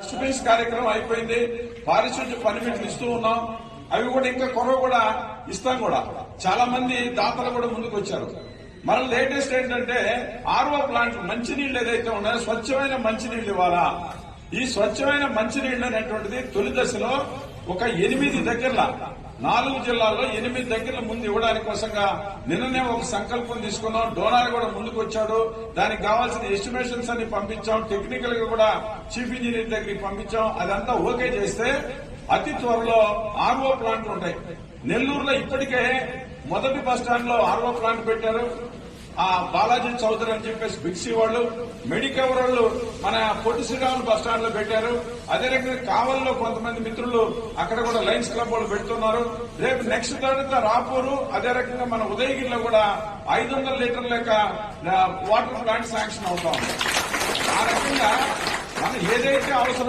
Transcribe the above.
Dustbins కార్యక్రమం అయిపోయింది. పారిశుద్ధ్య పనిముట్లు ఇస్తూ ఉన్నాం. అవి కూడా ఇంకా కొరవ కూడా ఇస్తాం కూడా. చాలా మంది దాతలు కూడా ముందుకు వచ్చారు. మన లేటెస్ట్ ఏంటంటే ఆర్ఓ ప్లాంట్ మంచినీళ్లు ఏదైతే ఉన్నాయో స్వచ్ఛమైన మంచినీళ్లు ఇవ్వాలా. ఈ స్వచ్ఛమైన మంచినీళ్లు అనేటువంటిది తొలి దశలో ఒక 8 దగ్గరల 4 జిల్లాల్లో 8 దగ్గరల ముందు ఇవ్వడానికి కోసంగా నిన్ననే ఒక సంకల్పం తీసుకున్నాం. డోనార్ కూడా ముందుకు వచ్చాడు. దానికి కావాల్సిన ఎస్టిమేషన్స్ అన్ని పంపించాం. టెక్నికల్ గా కూడా చీఫ్ ఇంజనీర్ దగ్గరికి పంపించాం. అదంతా ఓకే చేస్తే అతి త్వరలో ఆర్ఓ ప్లాంట్లు ఉంటాయి. నెల్లూరులో ఇప్పటికే మొదటి బస్టాండ్ లో ఆర్ఓ ప్లాంట్ పెట్టారు. ఆ బాలాజీ చౌదరి అని చెప్పేసి బిక్సీ వాళ్ళు, మెడికవర్ వాళ్ళు మన పొట్టి శ్రీరాములు బస్టాండ్ లో పెట్టారు. అదే రకంగా కావల్లో కొంతమంది మిత్రులు అక్కడ కూడా లయన్స్ క్లబ్ వాళ్ళు పెడుతున్నారు. రేపు నెక్స్ట్ తరగతి రాపూరు, అదే రకంగా మన ఉదయగిరిలో కూడా 500 లీటర్ల లెక్క వాటర్ ప్లాంట్ శాంక్షన్ అవుతా ఉంది. ఆ రకంగా మనం ఏదైతే అవసరం